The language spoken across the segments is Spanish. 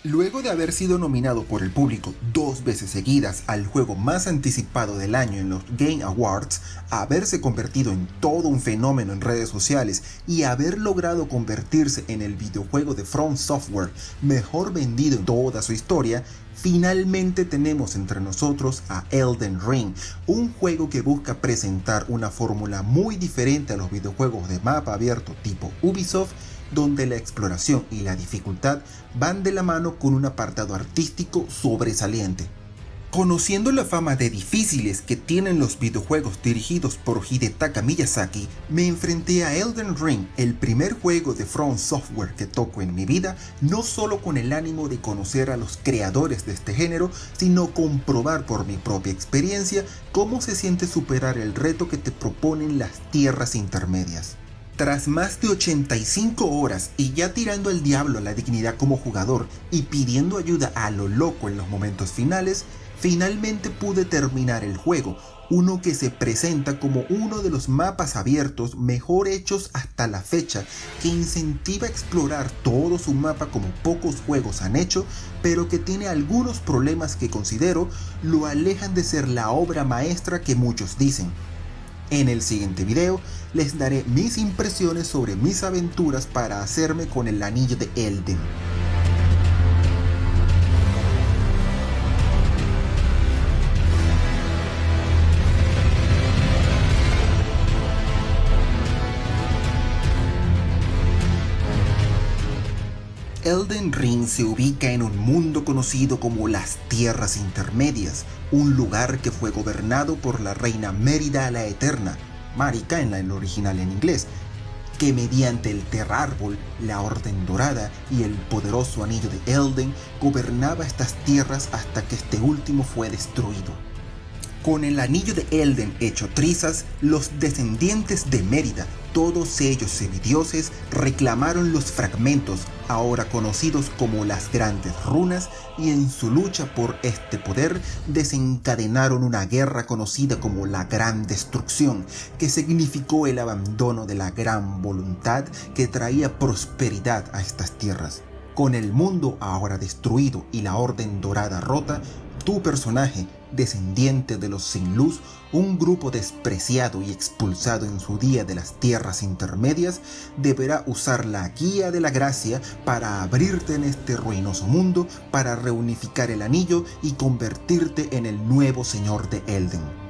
Luego de haber sido nominado por el público 2 veces seguidas al juego más anticipado del año en los Game Awards, haberse convertido en todo un fenómeno en redes sociales y haber logrado convertirse en el videojuego de From Software mejor vendido en toda su historia, finalmente tenemos entre nosotros a Elden Ring, un juego que busca presentar una fórmula muy diferente a los videojuegos de mapa abierto tipo Ubisoft, donde la exploración y la dificultad van de la mano con un apartado artístico sobresaliente. Conociendo la fama de difíciles que tienen los videojuegos dirigidos por Hidetaka Miyazaki, me enfrenté a Elden Ring, el primer juego de From Software que toco en mi vida, no solo con el ánimo de conocer a los creadores de este género, sino comprobar por mi propia experiencia cómo se siente superar el reto que te proponen las tierras intermedias. Tras más de 85 horas y ya tirando al diablo a la dignidad como jugador y pidiendo ayuda a lo loco en los momentos finales, finalmente pude terminar el juego, uno que se presenta como uno de los mapas abiertos mejor hechos hasta la fecha, que incentiva a explorar todo su mapa como pocos juegos han hecho, pero que tiene algunos problemas que considero lo alejan de ser la obra maestra que muchos dicen. En el siguiente video les daré mis impresiones sobre mis aventuras para hacerme con el anillo de Elden. Elden Ring se ubica en un mundo conocido como las Tierras Intermedias, un lugar que fue gobernado por la reina Mérida la Eterna, Marika en el original en inglés, que mediante el Terrárbol, la Orden Dorada y el poderoso anillo de Elden gobernaba estas tierras hasta que este último fue destruido. Con el anillo de Elden hecho trizas, los descendientes de Mérida, todos ellos semidioses, reclamaron los fragmentos, ahora conocidos como las Grandes Runas, y en su lucha por este poder desencadenaron una guerra conocida como la Gran Destrucción, que significó el abandono de la Gran Voluntad que traía prosperidad a estas tierras. Con el mundo ahora destruido y la Orden Dorada rota, tu personaje, descendiente de los Sin Luz, un grupo despreciado y expulsado en su día de las tierras intermedias, deberá usar la guía de la gracia para abrirte en este ruinoso mundo, para reunificar el anillo y convertirte en el nuevo señor de Elden.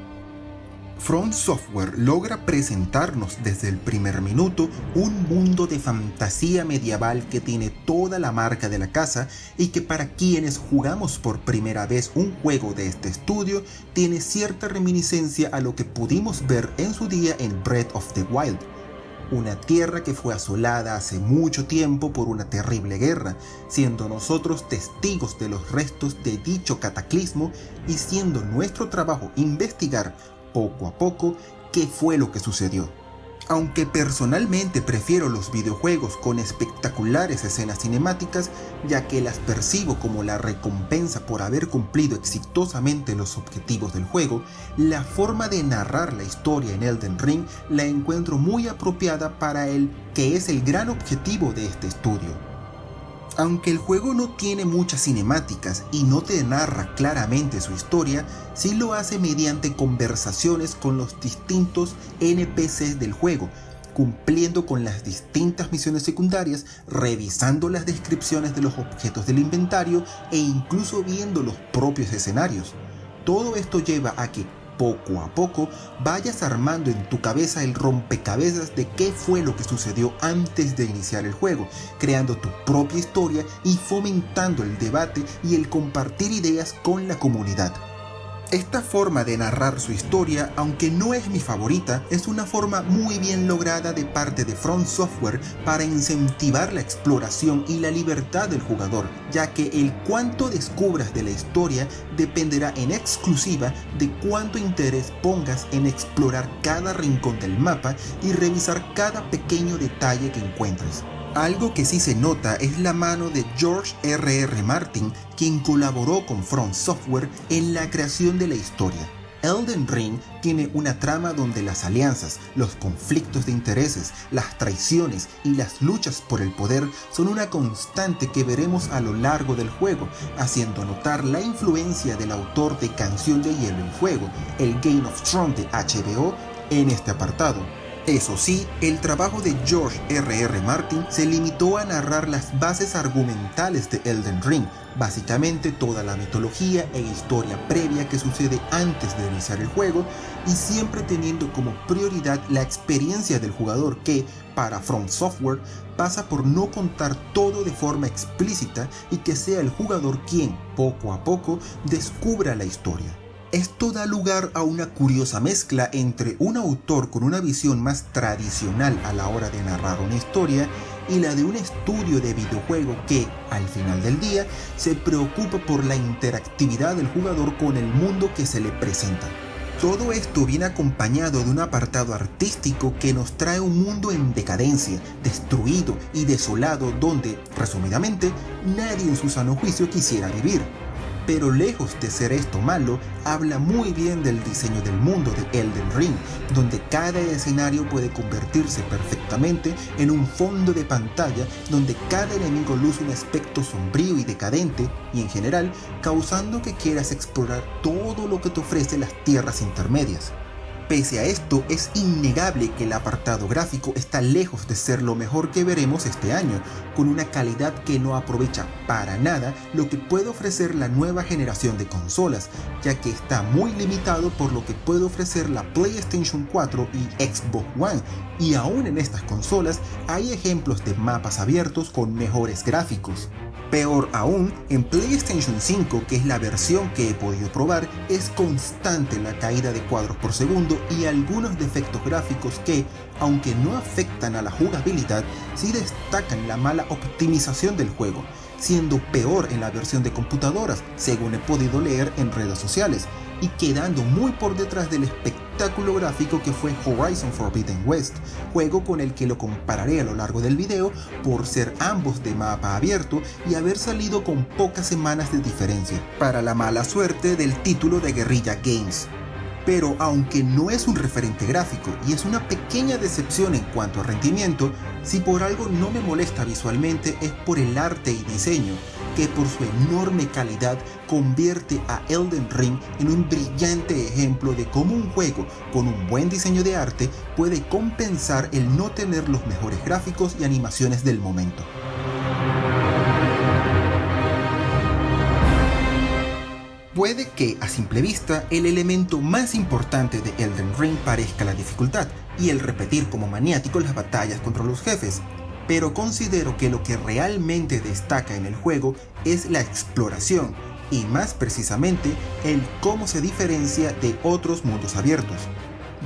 From Software logra presentarnos desde el primer minuto un mundo de fantasía medieval que tiene toda la marca de la casa y que para quienes jugamos por primera vez un juego de este estudio tiene cierta reminiscencia a lo que pudimos ver en su día en Breath of the Wild. Una tierra que fue asolada hace mucho tiempo por una terrible guerra, siendo nosotros testigos de los restos de dicho cataclismo y siendo nuestro trabajo investigar poco a poco qué fue lo que sucedió. Aunque personalmente prefiero los videojuegos con espectaculares escenas cinemáticas, ya que las percibo como la recompensa por haber cumplido exitosamente los objetivos del juego, la forma de narrar la historia en Elden Ring la encuentro muy apropiada para el que es el gran objetivo de este estudio. Aunque el juego no tiene muchas cinemáticas y no te narra claramente su historia, sí lo hace mediante conversaciones con los distintos NPCs del juego, cumpliendo con las distintas misiones secundarias, revisando las descripciones de los objetos del inventario e incluso viendo los propios escenarios. Todo esto lleva a que poco a poco vayas armando en tu cabeza el rompecabezas de qué fue lo que sucedió antes de iniciar el juego, creando tu propia historia y fomentando el debate y el compartir ideas con la comunidad. Esta forma de narrar su historia, aunque no es mi favorita, es una forma muy bien lograda de parte de From Software para incentivar la exploración y la libertad del jugador, ya que el cuánto descubras de la historia dependerá en exclusiva de cuánto interés pongas en explorar cada rincón del mapa y revisar cada pequeño detalle que encuentres. Algo que sí se nota es la mano de George R.R. Martin, quien colaboró con From Software en la creación de la historia. Elden Ring tiene una trama donde las alianzas, los conflictos de intereses, las traiciones y las luchas por el poder son una constante que veremos a lo largo del juego, haciendo notar la influencia del autor de Canción de Hielo y Fuego, el Game of Thrones de HBO, en este apartado. Eso sí, el trabajo de George R.R. Martin se limitó a narrar las bases argumentales de Elden Ring, básicamente toda la mitología e historia previa que sucede antes de iniciar el juego, y siempre teniendo como prioridad la experiencia del jugador que, para From Software, pasa por no contar todo de forma explícita y que sea el jugador quien, poco a poco, descubra la historia. Esto da lugar a una curiosa mezcla entre un autor con una visión más tradicional a la hora de narrar una historia y la de un estudio de videojuego que, al final del día, se preocupa por la interactividad del jugador con el mundo que se le presenta. Todo esto viene acompañado de un apartado artístico que nos trae un mundo en decadencia, destruido y desolado donde, resumidamente, nadie en su sano juicio quisiera vivir. Pero lejos de ser esto malo, habla muy bien del diseño del mundo de Elden Ring, donde cada escenario puede convertirse perfectamente en un fondo de pantalla donde cada enemigo luce un aspecto sombrío y decadente, y en general, causando que quieras explorar todo lo que te ofrece las tierras intermedias. Pese a esto, es innegable que el apartado gráfico está lejos de ser lo mejor que veremos este año, con una calidad que no aprovecha para nada lo que puede ofrecer la nueva generación de consolas, ya que está muy limitado por lo que puede ofrecer la PlayStation 4 y Xbox One, y aún en estas consolas hay ejemplos de mapas abiertos con mejores gráficos. Peor aún, en PlayStation 5, que es la versión que he podido probar, es constante la caída de cuadros por segundo y algunos defectos gráficos que, aunque no afectan a la jugabilidad, sí destacan la mala optimización del juego, siendo peor en la versión de computadoras, según he podido leer en redes sociales, y quedando muy por detrás del espectáculo gráfico que fue Horizon Forbidden West, juego con el que lo compararé a lo largo del video por ser ambos de mapa abierto y haber salido con pocas semanas de diferencia, para la mala suerte del título de Guerrilla Games. Pero aunque no es un referente gráfico y es una pequeña decepción en cuanto a rendimiento, si por algo no me molesta visualmente es por el arte y diseño, que por su enorme calidad convierte a Elden Ring en un brillante ejemplo de cómo un juego con un buen diseño de arte puede compensar el no tener los mejores gráficos y animaciones del momento. Puede que, a simple vista, el elemento más importante de Elden Ring parezca la dificultad y el repetir como maniático las batallas contra los jefes, pero considero que lo que realmente destaca en el juego es la exploración y más precisamente el cómo se diferencia de otros mundos abiertos.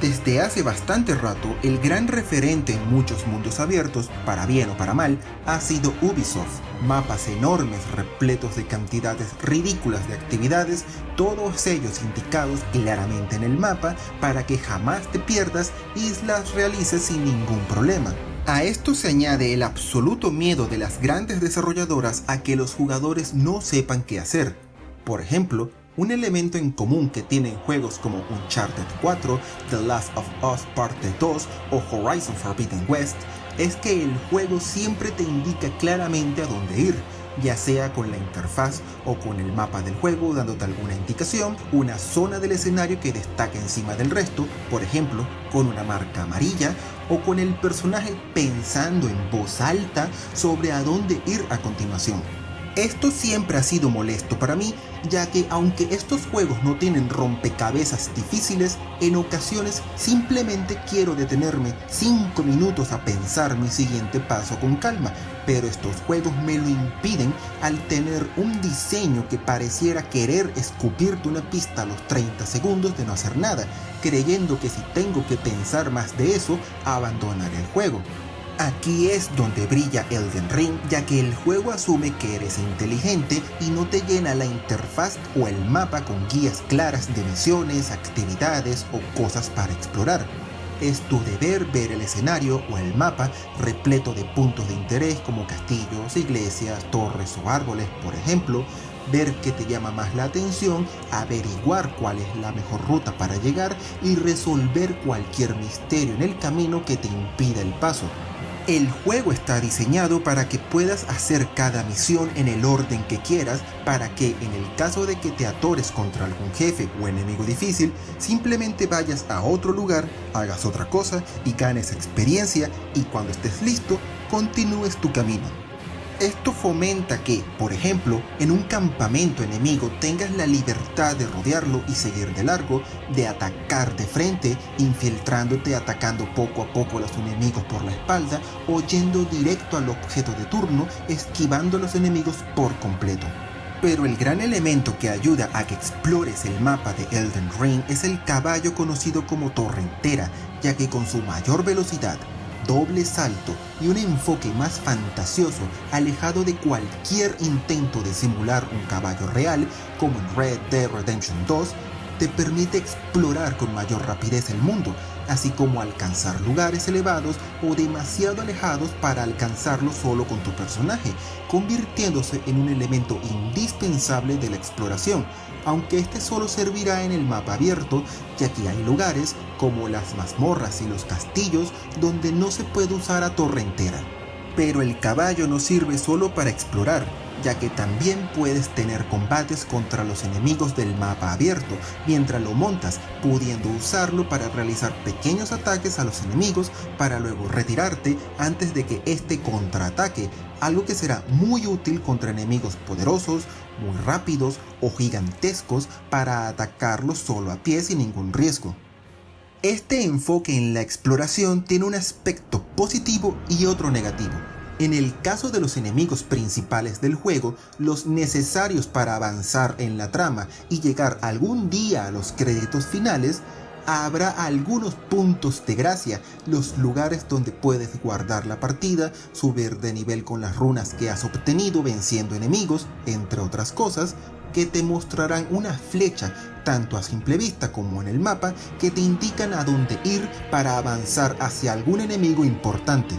Desde hace bastante rato, el gran referente en muchos mundos abiertos, para bien o para mal, ha sido Ubisoft. Mapas enormes repletos de cantidades ridículas de actividades, todos ellos indicados claramente en el mapa para que jamás te pierdas y las realices sin ningún problema. A esto se añade el absoluto miedo de las grandes desarrolladoras a que los jugadores no sepan qué hacer. Por ejemplo, un elemento en común que tienen juegos como Uncharted 4, The Last of Us Parte 2 o Horizon Forbidden West es que el juego siempre te indica claramente a dónde ir, ya sea con la interfaz o con el mapa del juego dándote alguna indicación, una zona del escenario que destaca encima del resto, por ejemplo, con una marca amarilla, o con el personaje pensando en voz alta sobre a dónde ir a continuación. Esto siempre ha sido molesto para mí, ya que aunque estos juegos no tienen rompecabezas difíciles, en ocasiones simplemente quiero detenerme 5 minutos a pensar mi siguiente paso con calma, pero estos juegos me lo impiden al tener un diseño que pareciera querer escupirte una pista a los 30 segundos de no hacer nada, creyendo que si tengo que pensar más de eso, abandonaré el juego. Aquí es donde brilla Elden Ring, ya que el juego asume que eres inteligente y no te llena la interfaz o el mapa con guías claras de misiones, actividades o cosas para explorar. es tu deber ver el escenario o el mapa repleto de puntos de interés como castillos, iglesias, torres o árboles, por ejemplo, ver qué te llama más la atención, averiguar cuál es la mejor ruta para llegar y resolver cualquier misterio en el camino que te impida el paso. El juego está diseñado para que puedas hacer cada misión en el orden que quieras, para que en el caso de que te atores contra algún jefe o enemigo difícil, simplemente vayas a otro lugar, hagas otra cosa y ganes experiencia, y cuando estés listo, continúes tu camino. Esto fomenta que, por ejemplo, en un campamento enemigo tengas la libertad de rodearlo y seguir de largo, de atacar de frente, infiltrándote, atacando poco a poco a los enemigos por la espalda o yendo directo al objeto de turno, esquivando a los enemigos por completo. Pero el gran elemento que ayuda a que explores el mapa de Elden Ring es el caballo conocido como Torrentera, ya que con su mayor velocidad, doble salto y un enfoque más fantasioso, alejado de cualquier intento de simular un caballo real, como en Red Dead Redemption 2, te permite explorar con mayor rapidez el mundo, así como alcanzar lugares elevados o demasiado alejados para alcanzarlos solo con tu personaje, convirtiéndose en un elemento indispensable de la exploración, aunque este solo servirá en el mapa abierto, ya que hay lugares, como las mazmorras y los castillos, donde no se puede usar a Torrentera. Pero el caballo no sirve solo para explorar, ya que también puedes tener combates contra los enemigos del mapa abierto mientras lo montas, pudiendo usarlo para realizar pequeños ataques a los enemigos para luego retirarte antes de que este contraataque, algo que será muy útil contra enemigos poderosos, muy rápidos o gigantescos para atacarlos solo a pie sin ningún riesgo. Este enfoque en la exploración tiene un aspecto positivo y otro negativo. En el caso de los enemigos principales del juego, los necesarios para avanzar en la trama y llegar algún día a los créditos finales, habrá algunos puntos de gracia, los lugares donde puedes guardar la partida, subir de nivel con las runas que has obtenido venciendo enemigos, entre otras cosas, que te mostrarán una flecha, tanto a simple vista como en el mapa, que te indican a dónde ir para avanzar hacia algún enemigo importante.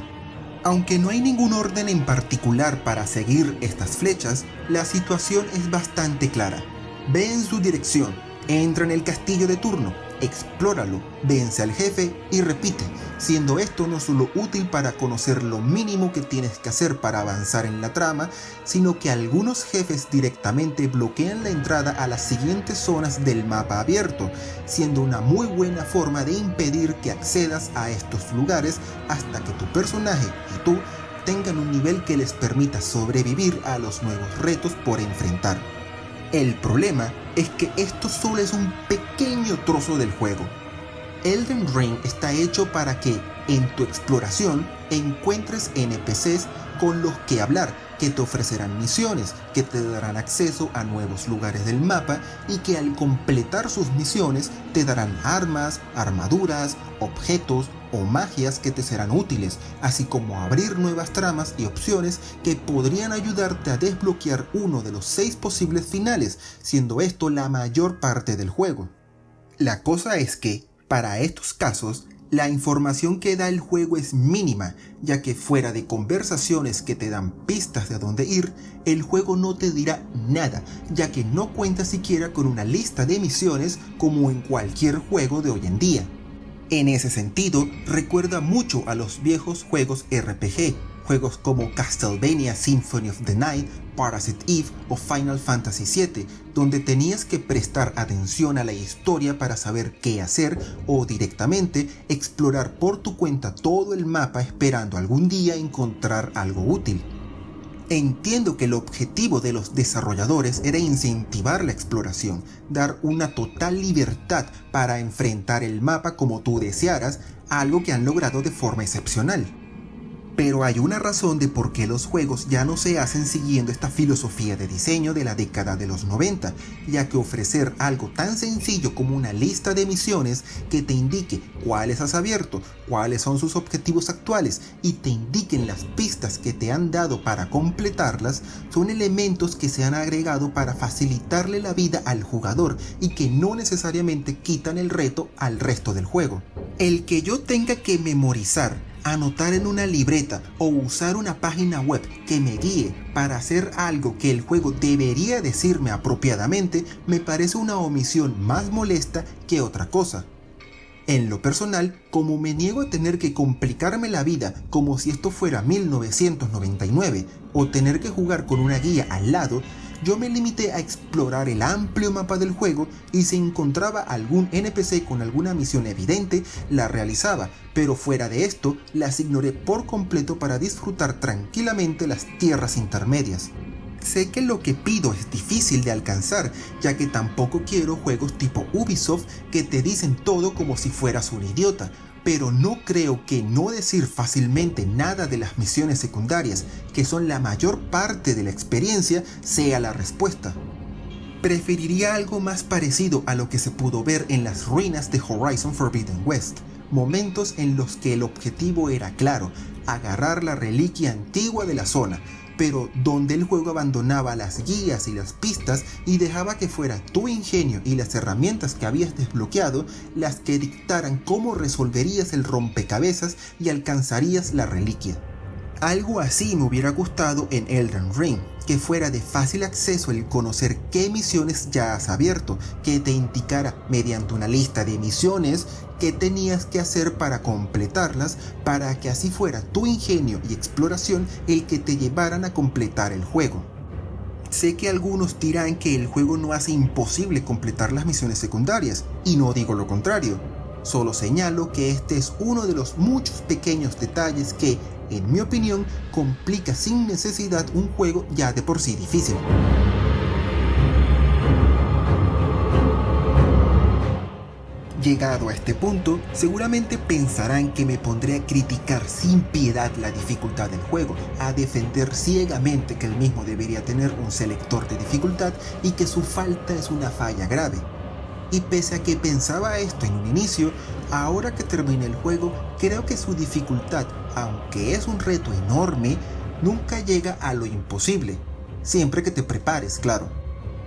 Aunque no hay ningún orden en particular para seguir estas flechas, la situación es bastante clara. Ve en su dirección, entra en el castillo de turno, explóralo, vence al jefe y repite, siendo esto no solo útil para conocer lo mínimo que tienes que hacer para avanzar en la trama, sino que algunos jefes directamente bloquean la entrada a las siguientes zonas del mapa abierto, siendo una muy buena forma de impedir que accedas a estos lugares hasta que tu personaje y tú tengan un nivel que les permita sobrevivir a los nuevos retos por enfrentar. El problema es que esto solo es un pequeño trozo del juego. Elden Ring está hecho para que, en tu exploración, encuentres NPCs con los que hablar, que te ofrecerán misiones, que te darán acceso a nuevos lugares del mapa y que al completar sus misiones te darán armas, armaduras, objetos o magias que te serán útiles, así como abrir nuevas tramas y opciones que podrían ayudarte a desbloquear uno de los 6 posibles finales, siendo esto la mayor parte del juego. La cosa es que, para estos casos, la información que da el juego es mínima, ya que fuera de conversaciones que te dan pistas de a dónde ir, el juego no te dirá nada, ya que no cuenta siquiera con una lista de misiones como en cualquier juego de hoy en día. En ese sentido, recuerda mucho a los viejos juegos RPG, juegos como Castlevania Symphony of the Night, Parasite Eve o Final Fantasy VII, donde tenías que prestar atención a la historia para saber qué hacer o directamente explorar por tu cuenta todo el mapa esperando algún día encontrar algo útil. Entiendo que el objetivo de los desarrolladores era incentivar la exploración, dar una total libertad para enfrentar el mapa como tú desearas, algo que han logrado de forma excepcional. Pero hay una razón de por qué los juegos ya no se hacen siguiendo esta filosofía de diseño de la década de los 90, ya que ofrecer algo tan sencillo como una lista de misiones que te indique cuáles has abierto, cuáles son sus objetivos actuales y te indiquen las pistas que te han dado para completarlas, son elementos que se han agregado para facilitarle la vida al jugador y que no necesariamente quitan el reto al resto del juego. El que yo tenga que memorizar, anotar en una libreta o usar una página web que me guíe para hacer algo que el juego debería decirme apropiadamente me parece una omisión más molesta que otra cosa. En lo personal, como me niego a tener que complicarme la vida como si esto fuera 1999 o tener que jugar con una guía al lado, yo me limité a explorar el amplio mapa del juego y si encontraba algún NPC con alguna misión evidente, la realizaba, pero fuera de esto, las ignoré por completo para disfrutar tranquilamente las tierras intermedias. Sé que lo que pido es difícil de alcanzar, ya que tampoco quiero juegos tipo Ubisoft que te dicen todo como si fueras un idiota, pero no creo que no decir fácilmente nada de las misiones secundarias, que son la mayor parte de la experiencia, sea la respuesta. Preferiría algo más parecido a lo que se pudo ver en las ruinas de Horizon Forbidden West, momentos en los que el objetivo era claro, agarrar la reliquia antigua de la zona, pero donde el juego abandonaba las guías y las pistas y dejaba que fuera tu ingenio y las herramientas que habías desbloqueado las que dictaran cómo resolverías el rompecabezas y alcanzarías la reliquia. Algo así me hubiera gustado en Elden Ring, que fuera de fácil acceso el conocer qué misiones ya has abierto, que te indicara mediante una lista de misiones qué tenías que hacer para completarlas, para que así fuera tu ingenio y exploración el que te llevaran a completar el juego. Sé que algunos dirán que el juego no hace imposible completar las misiones secundarias, y no digo lo contrario. Solo señalo que este es uno de los muchos pequeños detalles que, en mi opinión, complica sin necesidad un juego ya de por sí difícil. Llegado a este punto, seguramente pensarán que me pondré a criticar sin piedad la dificultad del juego, a defender ciegamente que el mismo debería tener un selector de dificultad y que su falta es una falla grave. Y pese a que pensaba esto en un inicio, ahora que terminé el juego, creo que su dificultad, aunque es un reto enorme, nunca llega a lo imposible, siempre que te prepares, claro.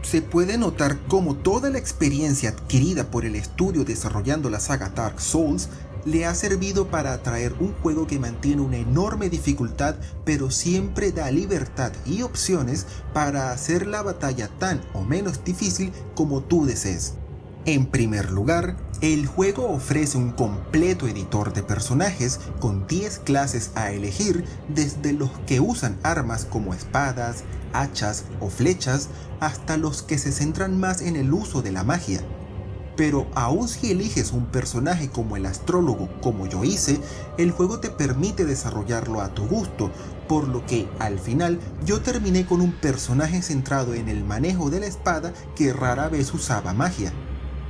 Se puede notar cómo toda la experiencia adquirida por el estudio desarrollando la saga Dark Souls le ha servido para atraer un juego que mantiene una enorme dificultad, pero siempre da libertad y opciones para hacer la batalla tan o menos difícil como tú desees. En primer lugar, el juego ofrece un completo editor de personajes con 10 clases a elegir, desde los que usan armas como espadas, hachas o flechas, hasta los que se centran más en el uso de la magia. Pero aun si eliges un personaje como el astrólogo, como yo hice, el juego te permite desarrollarlo a tu gusto, por lo que al final yo terminé con un personaje centrado en el manejo de la espada que rara vez usaba magia.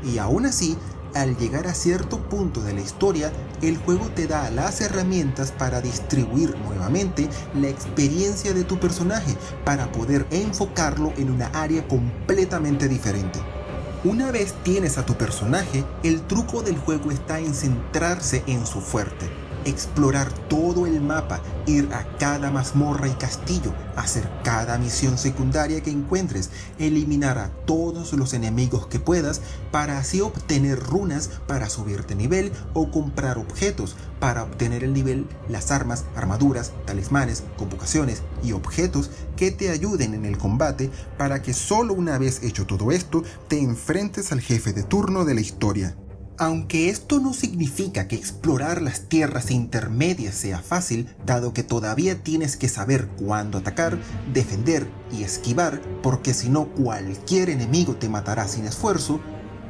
Y aún así, al llegar a cierto punto de la historia, el juego te da las herramientas para distribuir nuevamente la experiencia de tu personaje para poder enfocarlo en una área completamente diferente. Una vez tienes a tu personaje, el truco del juego está en centrarse en su fuerte. Explorar todo el mapa, ir a cada mazmorra y castillo, hacer cada misión secundaria que encuentres, eliminar a todos los enemigos que puedas para así obtener runas para subir de nivel o comprar objetos para obtener el nivel, las armas, armaduras, talismanes, convocaciones y objetos que te ayuden en el combate para que solo una vez hecho todo esto te enfrentes al jefe de turno de la historia. Aunque esto no significa que explorar las tierras intermedias sea fácil, dado que todavía tienes que saber cuándo atacar, defender y esquivar, porque si no cualquier enemigo te matará sin esfuerzo,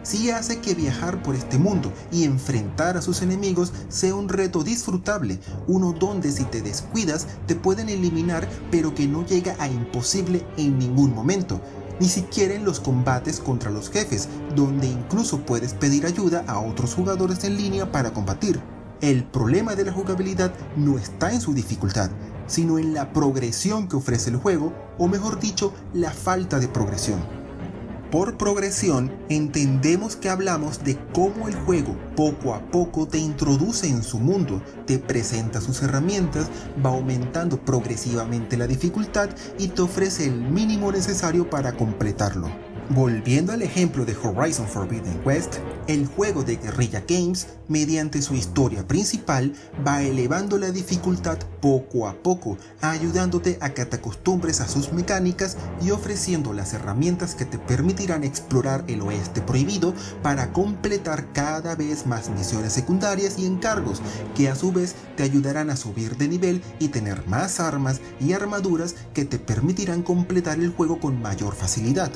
sí hace que viajar por este mundo y enfrentar a sus enemigos sea un reto disfrutable, uno donde si te descuidas te pueden eliminar, pero que no llega a imposible en ningún momento. Ni siquiera en los combates contra los jefes, donde incluso puedes pedir ayuda a otros jugadores en línea para combatir. El problema de la jugabilidad no está en su dificultad, sino en la progresión que ofrece el juego, o mejor dicho, la falta de progresión. Por progresión, entendemos que hablamos de cómo el juego poco a poco te introduce en su mundo, te presenta sus herramientas, va aumentando progresivamente la dificultad y te ofrece el mínimo necesario para completarlo. Volviendo al ejemplo de Horizon Forbidden West, el juego de Guerrilla Games, mediante su historia principal, va elevando la dificultad poco a poco, ayudándote a que te acostumbres a sus mecánicas y ofreciendo las herramientas que te permitirán explorar el oeste prohibido para completar cada vez más misiones secundarias y encargos, que a su vez te ayudarán a subir de nivel y tener más armas y armaduras que te permitirán completar el juego con mayor facilidad.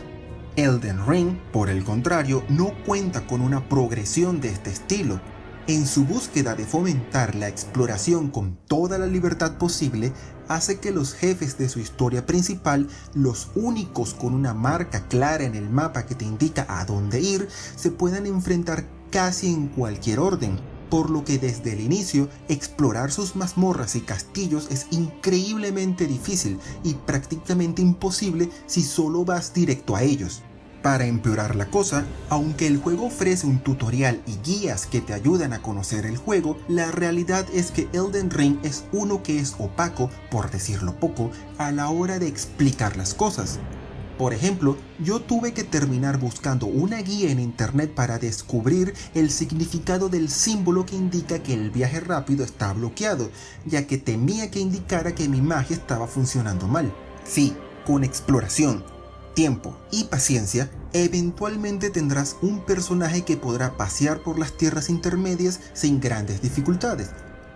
Elden Ring, por el contrario, no cuenta con una progresión de este estilo. En su búsqueda de fomentar la exploración con toda la libertad posible, hace que los jefes de su historia principal, los únicos con una marca clara en el mapa que te indica a dónde ir, se puedan enfrentar casi en cualquier orden, por lo que desde el inicio explorar sus mazmorras y castillos es increíblemente difícil y prácticamente imposible si solo vas directo a ellos. Para empeorar la cosa, aunque el juego ofrece un tutorial y guías que te ayudan a conocer el juego, la realidad es que Elden Ring es uno que es opaco, por decirlo poco, a la hora de explicar las cosas. Por ejemplo, yo tuve que terminar buscando una guía en internet para descubrir el significado del símbolo que indica que el viaje rápido está bloqueado, ya que temía que indicara que mi magia estaba funcionando mal. Sí, con exploración, tiempo y paciencia, eventualmente tendrás un personaje que podrá pasear por las tierras intermedias sin grandes dificultades.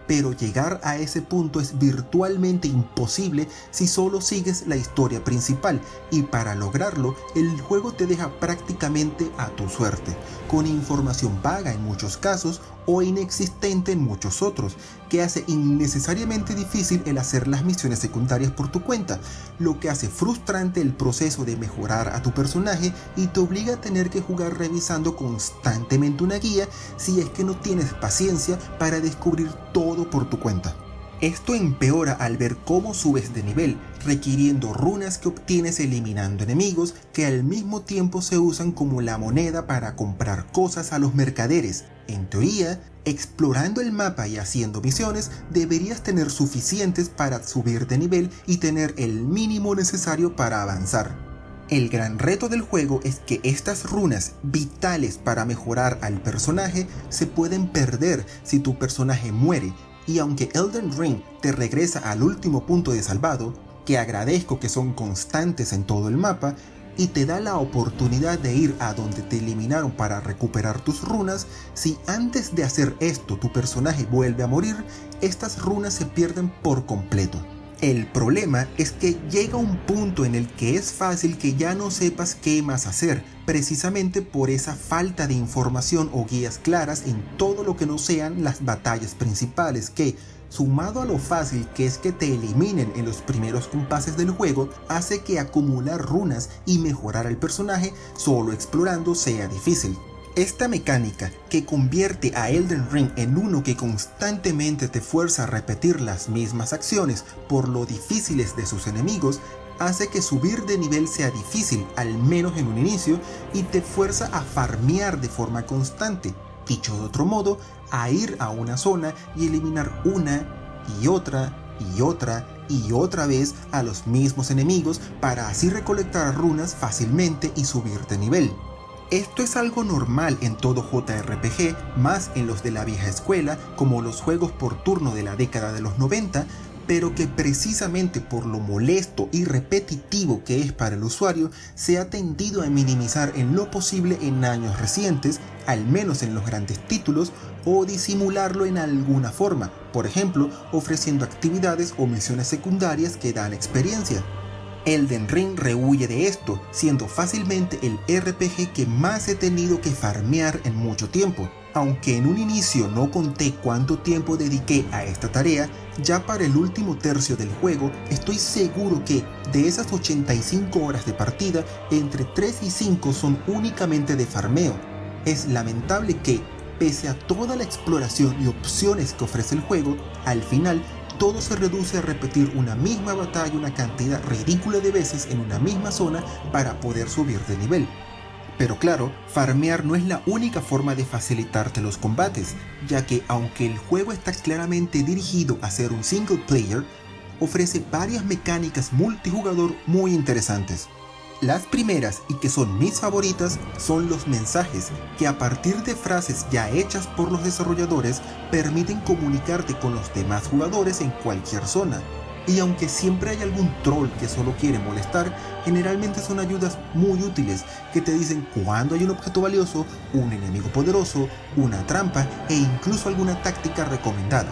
Pero llegar a ese punto es virtualmente imposible si solo sigues la historia principal, y para lograrlo el juego te deja prácticamente a tu suerte, con información vaga en muchos casos o inexistente en muchos otros, que hace innecesariamente difícil el hacer las misiones secundarias por tu cuenta, lo que hace frustrante el proceso de mejorar a tu personaje y te obliga a tener que jugar revisando constantemente una guía si es que no tienes paciencia para descubrir todo por tu cuenta. Esto empeora al ver cómo subes de nivel, requiriendo runas que obtienes eliminando enemigos que al mismo tiempo se usan como la moneda para comprar cosas a los mercaderes. En teoría, explorando el mapa y haciendo misiones, deberías tener suficientes para subir de nivel y tener el mínimo necesario para avanzar. El gran reto del juego es que estas runas vitales para mejorar al personaje se pueden perder si tu personaje muere, y aunque Elden Ring te regresa al último punto de salvado, que agradezco que son constantes en todo el mapa, y te da la oportunidad de ir a donde te eliminaron para recuperar tus runas, si antes de hacer esto tu personaje vuelve a morir, estas runas se pierden por completo. El problema es que llega un punto en el que es fácil que ya no sepas qué más hacer, precisamente por esa falta de información o guías claras en todo lo que no sean las batallas principales que, sumado a lo fácil que es que te eliminen en los primeros compases del juego, hace que acumular runas y mejorar al personaje solo explorando sea difícil. Esta mecánica, que convierte a Elden Ring en uno que constantemente te fuerza a repetir las mismas acciones por lo difíciles de sus enemigos, hace que subir de nivel sea difícil, al menos en un inicio, y te fuerza a farmear de forma constante. Dicho de otro modo, a ir a una zona y eliminar una y otra y otra y otra vez a los mismos enemigos para así recolectar runas fácilmente y subir de nivel. Esto es algo normal en todo JRPG, más en los de la vieja escuela, como los juegos por turno de la década de los 90, pero que precisamente por lo molesto y repetitivo que es para el usuario, se ha tendido a minimizar en lo posible en años recientes, al menos en los grandes títulos, o disimularlo en alguna forma, por ejemplo, ofreciendo actividades o misiones secundarias que dan experiencia. Elden Ring rehuye de esto, siendo fácilmente el RPG que más he tenido que farmear en mucho tiempo. Aunque en un inicio no conté cuánto tiempo dediqué a esta tarea, ya para el último tercio del juego estoy seguro que de esas 85 horas de partida, entre 3 y 5 son únicamente de farmeo. Es lamentable que, pese a toda la exploración y opciones que ofrece el juego, al final todo se reduce a repetir una misma batalla una cantidad ridícula de veces en una misma zona para poder subir de nivel. Pero claro, farmear no es la única forma de facilitarte los combates, ya que aunque el juego está claramente dirigido a ser un single player, ofrece varias mecánicas multijugador muy interesantes. Las primeras, y que son mis favoritas, son los mensajes, que a partir de frases ya hechas por los desarrolladores permiten comunicarte con los demás jugadores en cualquier zona. Y aunque siempre hay algún troll que solo quiere molestar, generalmente son ayudas muy útiles que te dicen cuándo hay un objeto valioso, un enemigo poderoso, una trampa e incluso alguna táctica recomendada.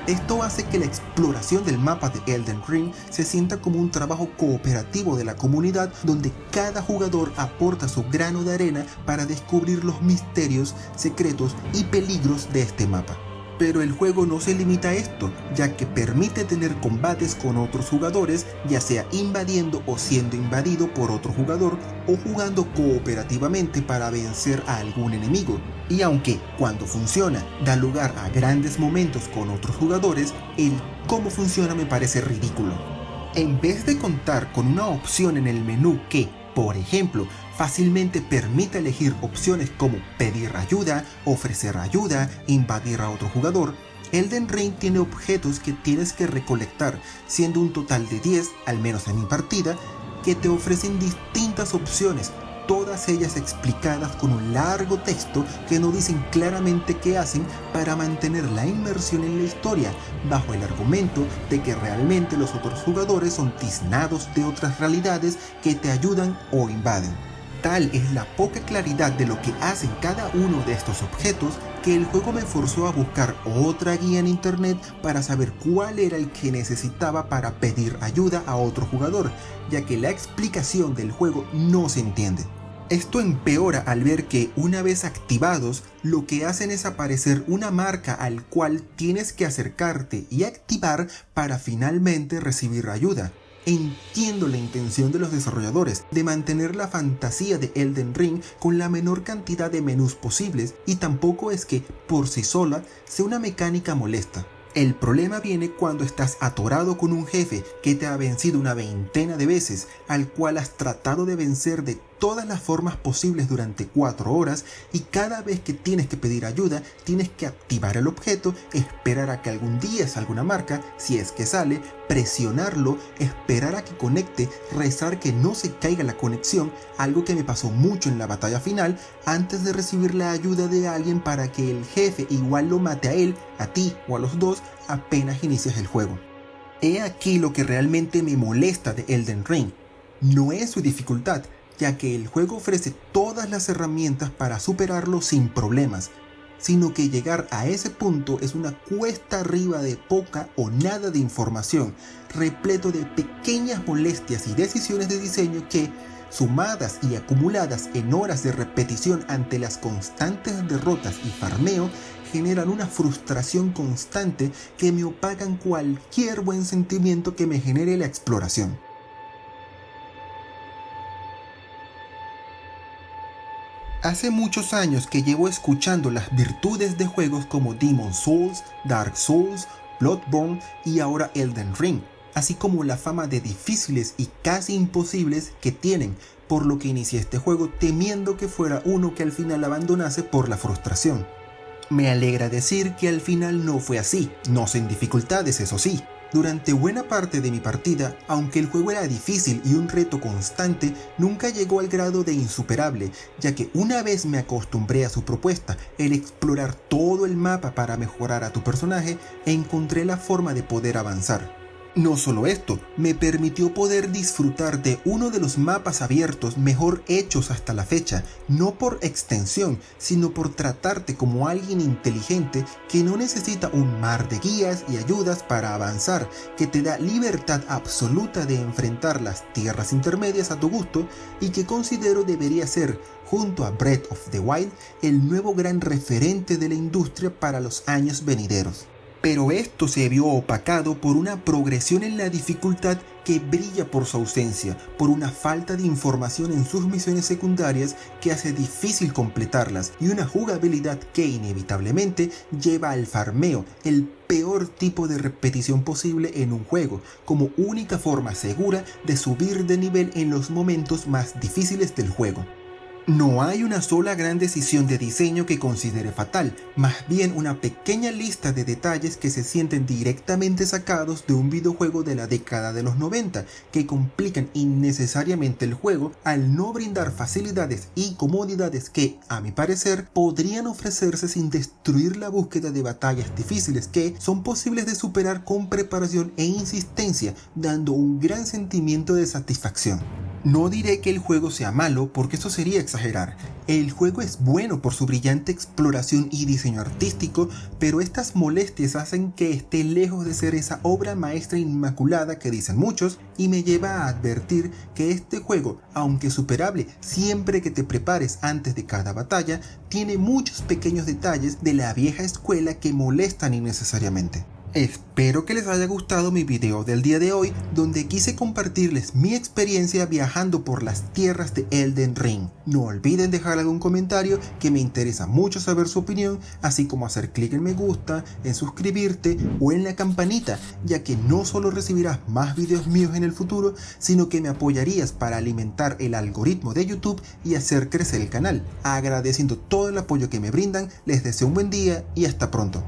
Esto hace que la exploración del mapa de Elden Ring se sienta como un trabajo cooperativo de la comunidad donde cada jugador aporta su grano de arena para descubrir los misterios, secretos y peligros de este mapa. Pero el juego no se limita a esto, ya que permite tener combates con otros jugadores, ya sea invadiendo o siendo invadido por otro jugador o jugando cooperativamente para vencer a algún enemigo. Y aunque, cuando funciona, da lugar a grandes momentos con otros jugadores, el cómo funciona me parece ridículo. En vez de contar con una opción en el menú que, por ejemplo, fácilmente permite elegir opciones como pedir ayuda, ofrecer ayuda, invadir a otro jugador, Elden Ring tiene objetos que tienes que recolectar, siendo un total de 10, al menos en mi partida, que te ofrecen distintas opciones, todas ellas explicadas con un largo texto que no dicen claramente qué hacen para mantener la inmersión en la historia, bajo el argumento de que realmente los otros jugadores son tiznados de otras realidades que te ayudan o invaden. Tal es la poca claridad de lo que hacen cada uno de estos objetos que el juego me forzó a buscar otra guía en internet para saber cuál era el que necesitaba para pedir ayuda a otro jugador, ya que la explicación del juego no se entiende. Esto empeora al ver que una vez activados, lo que hacen es aparecer una marca al cual tienes que acercarte y activar para finalmente recibir ayuda. Entiendo la intención de los desarrolladores de mantener la fantasía de Elden Ring con la menor cantidad de menús posibles y tampoco es que, por sí sola, sea una mecánica molesta. El problema viene cuando estás atorado con un jefe que te ha vencido una veintena de veces, al cual has tratado de vencer de todas las formas posibles durante 4 horas y cada vez que tienes que pedir ayuda tienes que activar el objeto, esperar a que algún día salga una marca, si es que sale, presionarlo, esperar a que conecte, rezar que no se caiga la conexión, algo que me pasó mucho en la batalla final, antes de recibir la ayuda de alguien para que el jefe igual lo mate a él, a ti o a los dos apenas inicias el juego. He aquí lo que realmente me molesta de Elden Ring. No es su dificultad, ya que el juego ofrece todas las herramientas para superarlo sin problemas, sino que llegar a ese punto es una cuesta arriba de poca o nada de información, repleto de pequeñas molestias y decisiones de diseño que, sumadas y acumuladas en horas de repetición ante las constantes derrotas y farmeo, generan una frustración constante que me opacan cualquier buen sentimiento que me genere la exploración. Hace muchos años que llevo escuchando las virtudes de juegos como Demon's Souls, Dark Souls, Bloodborne y ahora Elden Ring, así como la fama de difíciles y casi imposibles que tienen, por lo que inicié este juego temiendo que fuera uno que al final abandonase por la frustración. Me alegra decir que al final no fue así, no sin dificultades, eso sí. Durante buena parte de mi partida, aunque el juego era difícil y un reto constante, nunca llegó al grado de insuperable, ya que una vez me acostumbré a su propuesta, el explorar todo el mapa para mejorar a tu personaje, encontré la forma de poder avanzar. No solo esto, me permitió poder disfrutar de uno de los mapas abiertos mejor hechos hasta la fecha, no por extensión, sino por tratarte como alguien inteligente que no necesita un mar de guías y ayudas para avanzar, que te da libertad absoluta de enfrentar las tierras intermedias a tu gusto y que considero debería ser, junto a Breath of the Wild, el nuevo gran referente de la industria para los años venideros. Pero esto se vio opacado por una progresión en la dificultad que brilla por su ausencia, por una falta de información en sus misiones secundarias que hace difícil completarlas y una jugabilidad que inevitablemente lleva al farmeo, el peor tipo de repetición posible en un juego, como única forma segura de subir de nivel en los momentos más difíciles del juego. No hay una sola gran decisión de diseño que considere fatal, más bien una pequeña lista de detalles que se sienten directamente sacados de un videojuego de la década de los 90, que complican innecesariamente el juego al no brindar facilidades y comodidades que, a mi parecer, podrían ofrecerse sin destruir la búsqueda de batallas difíciles que son posibles de superar con preparación e insistencia, dando un gran sentimiento de satisfacción. No diré que el juego sea malo porque eso sería exagerar. El juego es bueno por su brillante exploración y diseño artístico, pero estas molestias hacen que esté lejos de ser esa obra maestra inmaculada que dicen muchos, y me lleva a advertir que este juego, aunque superable siempre que te prepares antes de cada batalla, tiene muchos pequeños detalles de la vieja escuela que molestan innecesariamente. Espero que les haya gustado mi video del día de hoy, donde quise compartirles mi experiencia viajando por las tierras de Elden Ring. No olviden dejar algún comentario, que me interesa mucho saber su opinión, así como hacer clic en me gusta, en suscribirte o en la campanita, ya que no solo recibirás más videos míos en el futuro, sino que me apoyarías para alimentar el algoritmo de YouTube y hacer crecer el canal. Agradeciendo todo el apoyo que me brindan, les deseo un buen día y hasta pronto.